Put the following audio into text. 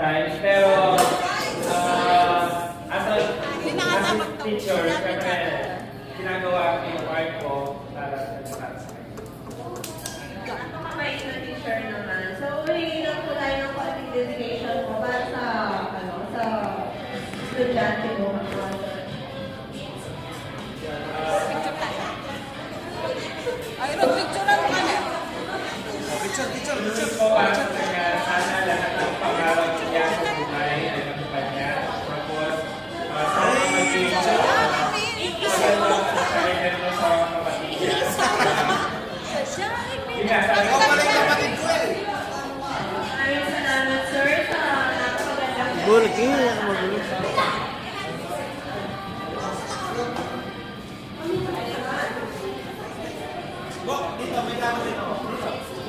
times. Pero, as a teacher, syempre, ginagawa ko yung part ko para sa lahat. Napakabait na teacher naman. So, humingi lang po tayo ng konting dedication mo para sa, sa estudyante mo. Ay, picture lang kami. Gusto ko para sa kanya, sana lahat ng pangarap niya sa buhay ay natupad niya. Tapos, sana maging magandang kasabihin mo sa mga kapatid niya. Ikaw pala yung kapatid ko eh. Maraming salamat, sir, sa napakagandang Bulky, magulo. Bo, dito, may damo dito.